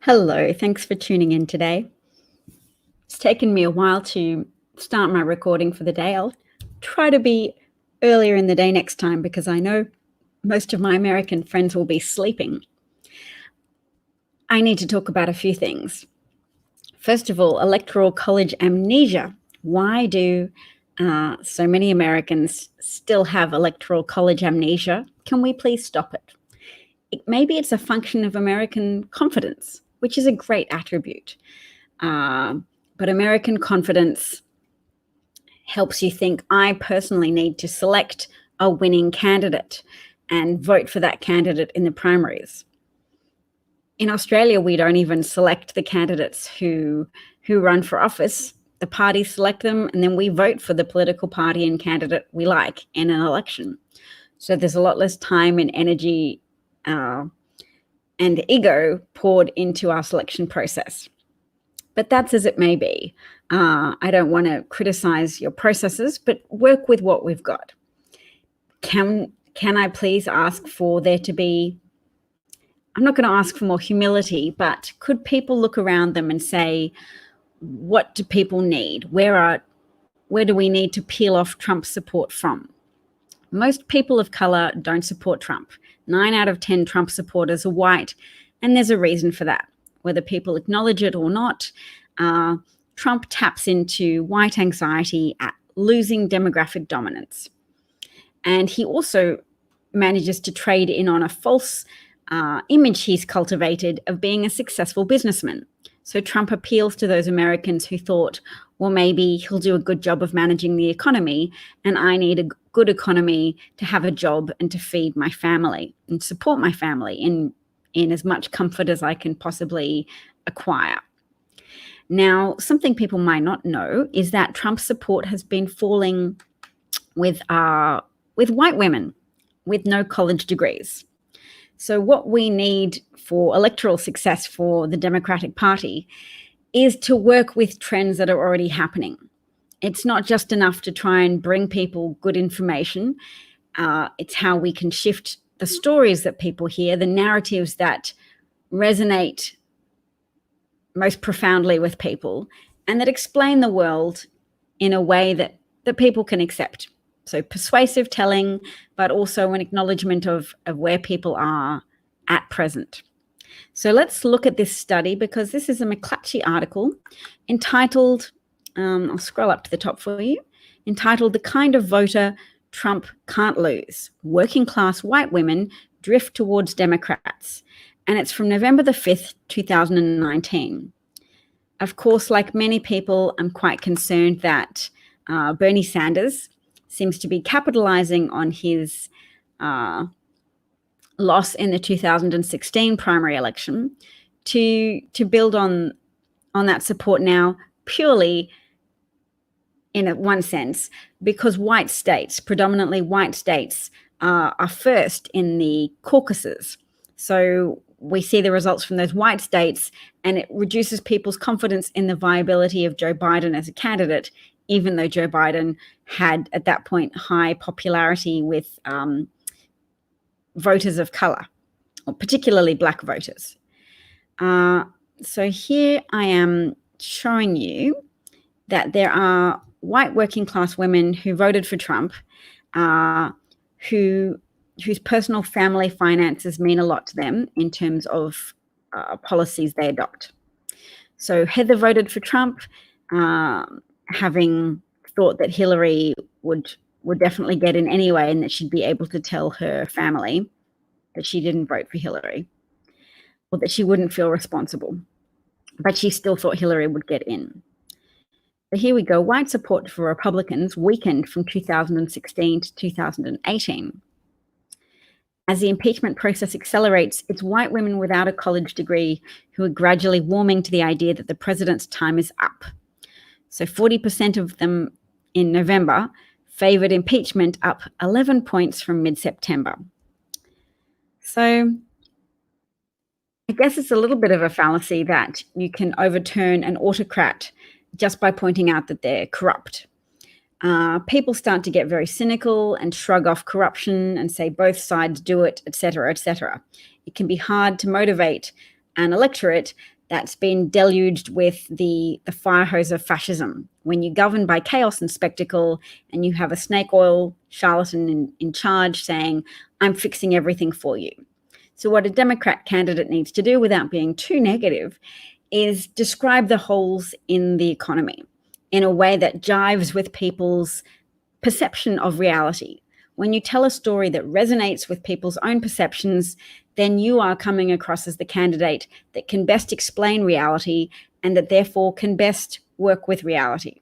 Hello, thanks for tuning in today. It's taken me a while to start my recording for the day. I'll try to be earlier in the day next time because I know most of my American friends will be sleeping. I need to talk about a few things. First of all, Electoral College amnesia. Why do so many Americans still have Electoral College amnesia? Can we please stop it? Maybe it's a function of American confidence, which is a great attribute. But American confidence helps you think, I personally need to select a winning candidate and vote for that candidate in the primaries. In Australia, we don't even select the candidates who run for office. The parties select them, and then we vote for the political party and candidate we like in an election. So there's a lot less time and energy and ego poured into our selection process. But that's as it may be. I don't want to criticize your processes, but work with what we've got. Can I please ask for there to be, I'm not going to ask for more humility, but could people look around them and say, what do people need? Where do we need to peel off Trump's support from? Most people of color don't support Trump. 9 out of 10 Trump supporters are white, and there's a reason for that. Whether people acknowledge it or not, Trump taps into white anxiety at losing demographic dominance. And he also manages to trade in on a false image he's cultivated of being a successful businessman. So Trump appeals to those Americans who thought, well, maybe he'll do a good job of managing the economy, and I need a good economy to have a job and to feed my family and support my family in as much comfort as I can possibly acquire. Now, something people might not know is that Trump's support has been falling with white women with no college degrees. So what we need for electoral success for the Democratic Party is to work with trends that are already happening. It's not just enough to try and bring people good information. It's how we can shift the stories that people hear, the narratives that resonate most profoundly with people and that explain the world in a way that people can accept. So persuasive telling, but also an acknowledgement of where people are at present. So let's look at this study because this is a McClatchy article entitled, I'll scroll up to the top for you, entitled The Kind of Voter Trump Can't Lose. Working class white women drift towards Democrats. And it's from November the 5th, 2019. Of course, like many people, I'm quite concerned that Bernie Sanders seems to be capitalizing on his loss in the 2016 primary election to build on that support now purely in one sense, because white states, predominantly white states, are first in the caucuses. So we see the results from those white states, and it reduces people's confidence in the viability of Joe Biden as a candidate, even though Joe Biden had at that point high popularity with voters of color, or particularly Black voters. So here I am showing you that there are white working class women who voted for Trump, whose personal family finances mean a lot to them in terms of policies they adopt. So Heather voted for Trump, having thought that Hillary would definitely get in anyway, and that she'd be able to tell her family that she didn't vote for Hillary, or that she wouldn't feel responsible. But she still thought Hillary would get in. So here we go. White support for Republicans weakened from 2016 to 2018. As the impeachment process accelerates, it's white women without a college degree who are gradually warming to the idea that the president's time is up. So 40% of them in November favored impeachment, up 11 points from mid-September. So I guess it's a little bit of a fallacy that you can overturn an autocrat just by pointing out that they're corrupt. People start to get very cynical and shrug off corruption and say both sides do it, etc., etc. It can be hard to motivate an electorate that's been deluged with the fire hose of fascism. When you govern by chaos and spectacle, and you have a snake oil charlatan in charge saying, I'm fixing everything for you. So what a Democrat candidate needs to do, without being too negative, is describe the holes in the economy in a way that jives with people's perception of reality. When you tell a story that resonates with people's own perceptions, then you are coming across as the candidate that can best explain reality and that therefore can best work with reality.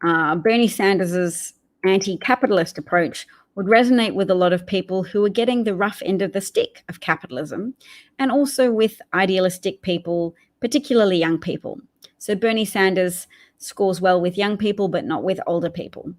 Bernie Sanders' anti-capitalist approach would resonate with a lot of people who are getting the rough end of the stick of capitalism, and also with idealistic people, particularly young people. So Bernie Sanders scores well with young people, but not with older people.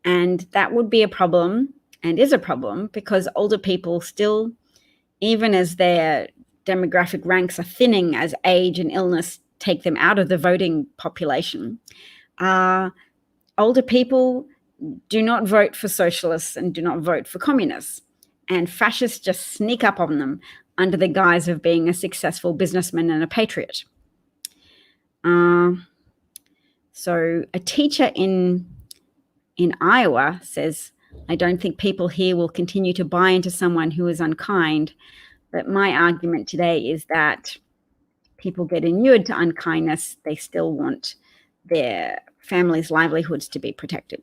And that would be a problem, and is a problem, because older people still, even as their demographic ranks are thinning as age and illness take them out of the voting population, older people do not vote for socialists and do not vote for communists. And fascists just sneak up on them under the guise of being a successful businessman and a patriot. So a teacher in Iowa says, I don't think people here will continue to buy into someone who is unkind. But my argument today is that people get inured to unkindness. They still want their families' livelihoods to be protected.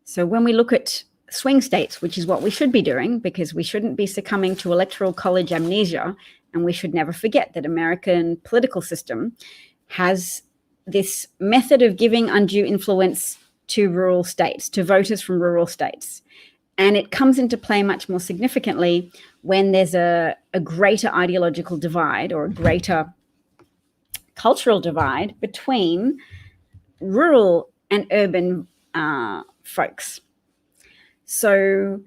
So when we look at swing states, which is what we should be doing, because we shouldn't be succumbing to electoral college amnesia, and we should never forget that American political system has this method of giving undue influence to rural states, to voters from rural states. And it comes into play much more significantly when there's a greater ideological divide or a greater cultural divide between rural and urban folks. So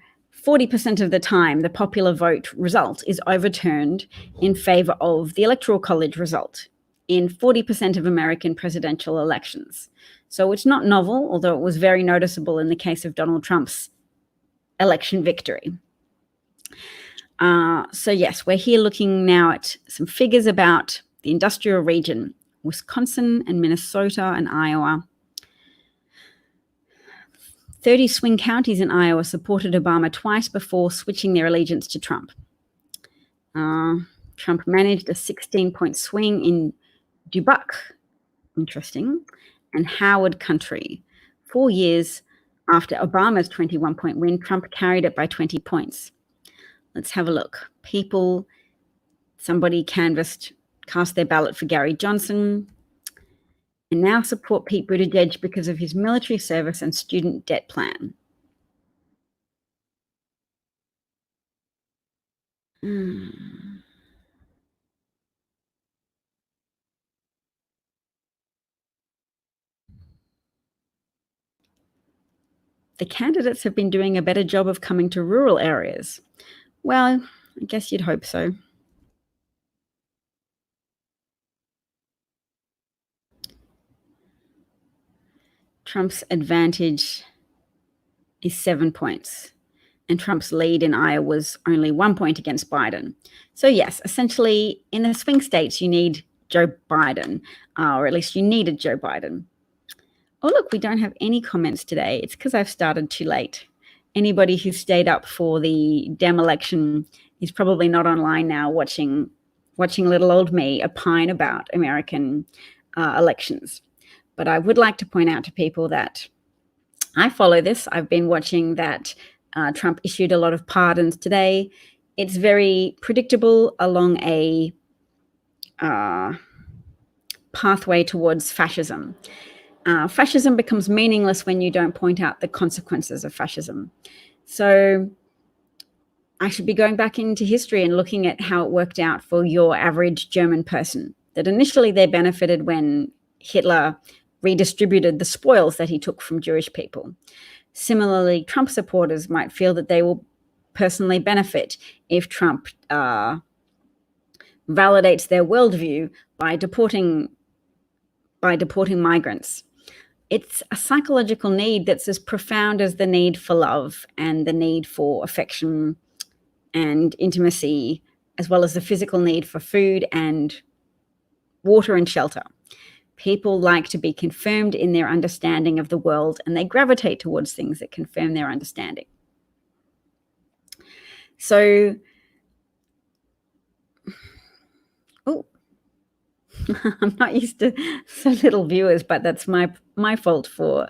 40% of the time, the popular vote result is overturned in favor of the Electoral College result in 40% of American presidential elections. So it's not novel, although it was very noticeable in the case of Donald Trump's election victory. So yes, we're here looking now at some figures about the industrial region, Wisconsin and Minnesota and Iowa. 30 swing counties in Iowa supported Obama twice before switching their allegiance to Trump. Trump managed a 16-point swing in Dubuque, interesting, and Howard County. 4 years after Obama's 21-point win, Trump carried it by 20 points. Let's have a look. Somebody cast their ballot for Gary Johnson, and now support Pete Buttigieg because of his military service and student debt plan. The candidates have been doing a better job of coming to rural areas. Well, I guess you'd hope so. Trump's advantage is 7 points, and Trump's lead in Iowa was only 1 point against Biden. So yes, essentially in the swing states, you need Joe Biden, or at least you needed Joe Biden. Oh, look, we don't have any comments today. It's because I've started too late. Anybody who stayed up for the Dem election is probably not online now watching little old me opine about American elections. But I would like to point out to people that I follow this. I've been watching that Trump issued a lot of pardons today. It's very predictable along a pathway towards fascism. Fascism becomes meaningless when you don't point out the consequences of fascism. So I should be going back into history and looking at how it worked out for your average German person, that initially they benefited when Hitler redistributed the spoils that he took from Jewish people. Similarly, Trump supporters might feel that they will personally benefit if Trump validates their worldview by deporting migrants. It's a psychological need that's as profound as the need for love and the need for affection and intimacy as well as the physical need for food and water and shelter. People like to be confirmed in their understanding of the world, and they gravitate towards things that confirm their understanding. So, I'm not used to so little viewers, but that's my fault for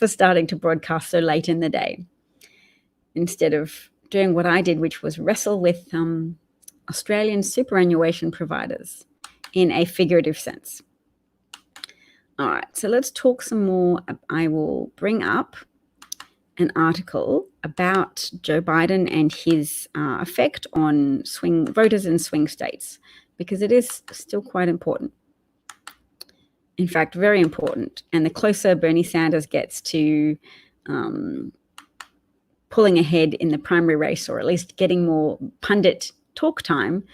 starting to broadcast so late in the day, instead of doing what I did, which was wrestle with Australian superannuation providers in a figurative sense. All right, so let's talk some more. I will bring up an article about Joe Biden and his effect on swing voters in swing states, because it is still quite important. In fact, very important. And the closer Bernie Sanders gets to pulling ahead in the primary race, or at least getting more pundit talk time,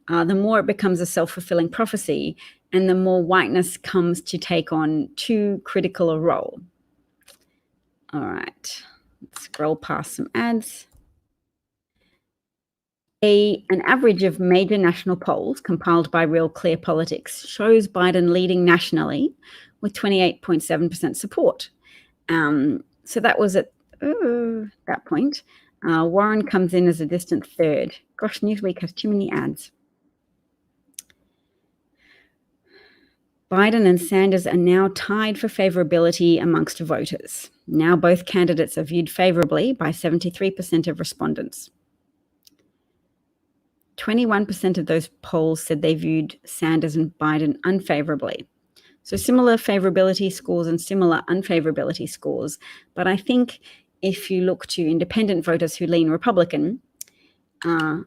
the more it becomes a self-fulfilling prophecy, and the more whiteness comes to take on too critical a role. All right, let's scroll past some ads. An average of major national polls compiled by Real Clear Politics shows Biden leading nationally with 28.7% support. So that was at that point. Warren comes in as a distant third. Gosh, Newsweek has too many ads. Biden and Sanders are now tied for favorability amongst voters. Now both candidates are viewed favorably by 73% of respondents. 21% of those polls said they viewed Sanders and Biden unfavorably. So similar favorability scores and similar unfavorability scores. But I think if you look to independent voters who lean Republican, and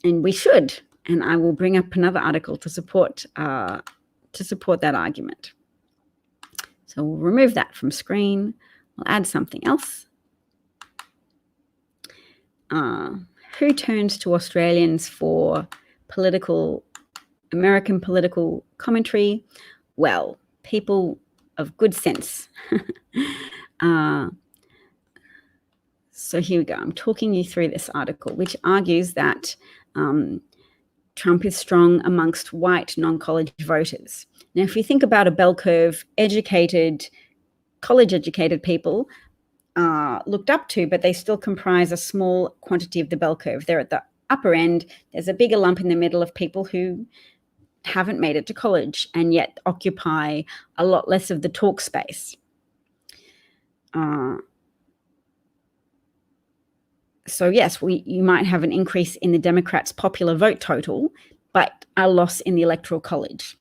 we should, and I will bring up another article to support that argument. So we'll remove that from screen. We'll add something else. Who turns to Australians for American political commentary? Well, people of good sense. So here we go. I'm talking you through this article, which argues that Trump is strong amongst white non-college voters. Now, if you think about a bell curve, college-educated people looked up to, but they still comprise a small quantity of the bell curve. They're at the upper end. There's a bigger lump in the middle of people who haven't made it to college and yet occupy a lot less of the talk space. So yes, you might have an increase in the Democrats' popular vote total, but a loss in the Electoral College.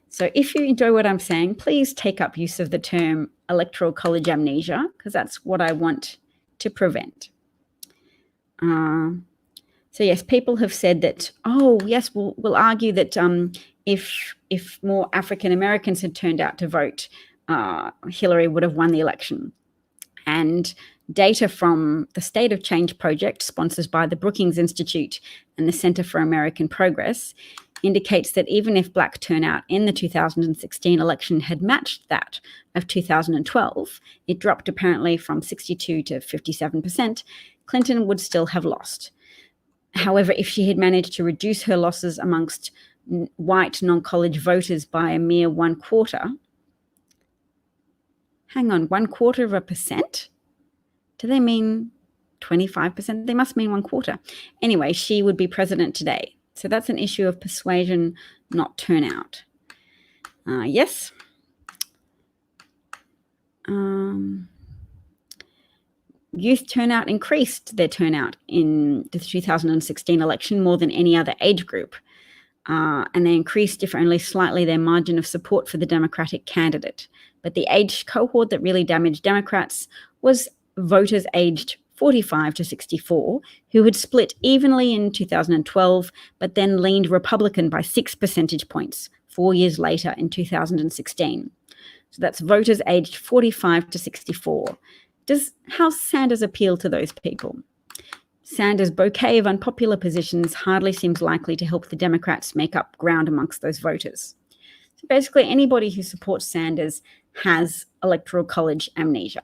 So if you enjoy what I'm saying, please take up use of the term Electoral College amnesia, because that's what I want to prevent. So yes, people have said that, we'll argue that if more African Americans had turned out to vote, Hillary would have won the election. And data from the State of Change project, sponsored by the Brookings Institute and the Center for American Progress, indicates that even if black turnout in the 2016 election had matched that of 2012, it dropped apparently from 62 to 57%, Clinton would still have lost. However, if she had managed to reduce her losses amongst white non-college voters by a mere 1/4, hang on, 1/4%? Do they mean 25%? They must mean 1/4. Anyway, she would be president today. So that's an issue of persuasion, not turnout. Yes. Youth turnout increased their turnout in the 2016 election more than any other age group. And they increased, if only slightly, their margin of support for the Democratic candidate. But the age cohort that really damaged Democrats was voters aged 45 to 64, who had split evenly in 2012, but then leaned Republican by 6 percentage points 4 years later in 2016. So that's voters aged 45 to 64. Does House Sanders appeal to those people? Sanders' bouquet of unpopular positions hardly seems likely to help the Democrats make up ground amongst those voters. So basically, anybody who supports Sanders has Electoral College amnesia.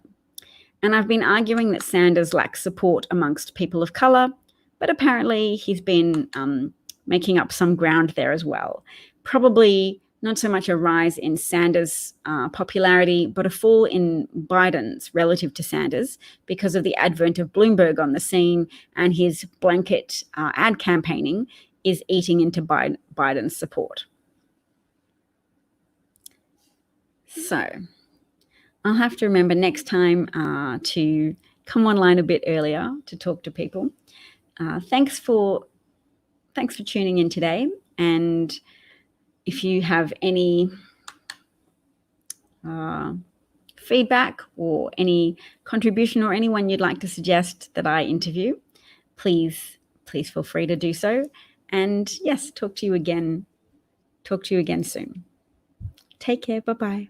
And I've been arguing that Sanders lacks support amongst people of color, but apparently he's been making up some ground there as well. Probably not so much a rise in Sanders' popularity, but a fall in Biden's relative to Sanders because of the advent of Bloomberg on the scene, and his blanket ad campaigning is eating into Biden's support. So I'll have to remember next time to come online a bit earlier to talk to people. Thanks for tuning in today. And if you have any feedback or any contribution or anyone you'd like to suggest that I interview, please feel free to do so. And yes, talk to you again soon. Take care. Bye-bye.